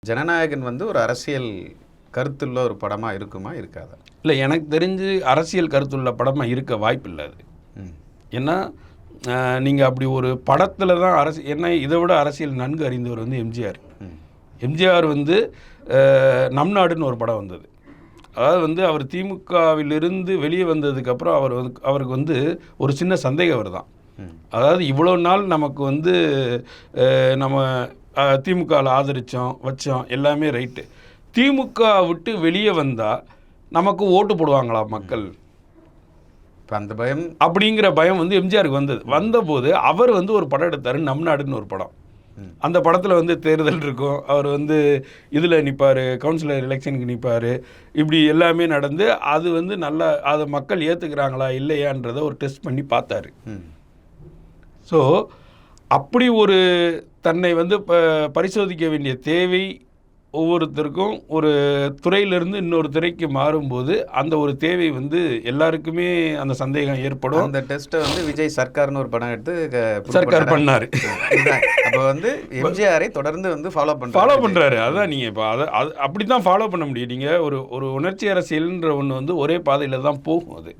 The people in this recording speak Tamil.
ஜனநாயகன் வந்து ஒரு அரசியல் கருத்துள்ள ஒரு படமாக இருக்குமா இருக்காதா? இல்லை, எனக்கு தெரிஞ்சு அரசியல் கருத்துள்ள படமாக இருக்க வாய்ப்பு இல்லை அது. ஏன்னா நீங்கள் அப்படி ஒரு படத்தில் தான் ஏன்னா இதை விட அரசியல் நன்கு அறிந்தவர் வந்து எம்ஜிஆர். எம்ஜிஆர் வந்து நம் நாடுன்னு ஒரு படம் வந்தது. அதாவது வந்து அவர் திமுகவிலிருந்து வெளியே வந்ததுக்கப்புறம் அவருக்கு வந்து ஒரு சின்ன சந்தேகம் வருதான். அதாவது இவ்வளோ நாள் நமக்கு வந்து நம்ம திமுகவில் ஆதரித்தோம் வச்சோம் எல்லாமே ரைட்டு. திமுக விட்டு வெளியே வந்தால் நமக்கு ஓட்டு போடுவாங்களா மக்கள்? இப்போ அந்த பயம் அப்படிங்கிற பயம் வந்து எம்ஜிஆருக்கு வந்தபோது அவர் வந்து ஒரு படம் எடுத்தார், நம் நாடுன்னு ஒரு படம். அந்த படத்தில் வந்து தேர்தல் இருக்கும், அவர் வந்து இதில் நிற்பார், கவுன்சிலர் எலெக்ஷனுக்கு நிற்பார், இப்படி எல்லாமே நடந்து அது வந்து நல்லா அதை மக்கள் ஏற்றுக்கிறாங்களா இல்லையான்றதை ஒரு டெஸ்ட் பண்ணி பார்த்தாரு. ஸோ அப்படி ஒரு தன்னை வந்து பரிசோதிக்க வேண்டிய தேவை ஒவ்வொருத்தருக்கும் ஒரு துறையிலிருந்து இன்னொரு துறைக்கு மாறும்போது அந்த ஒரு தேவை வந்து எல்லாருக்குமே அந்த சந்தேகம் ஏற்படும். அந்த டெஸ்ட்டை வந்து விஜய் சர்க்கார்னு ஒரு படம் எடுத்து சர்க்கார் பண்ணார். அப்போ வந்து எம்ஜிஆரை தொடர்ந்து வந்து ஃபாலோ பண்ணுறாரு. அதான் நீங்கள் இப்போ அப்படி தான் ஃபாலோ பண்ண முடியும். நீங்கள் ஒரு உணர்ச்சி அரசியல்ன்ற ஒன்று வந்து ஒரே பாதையில் தான் போகும் அது.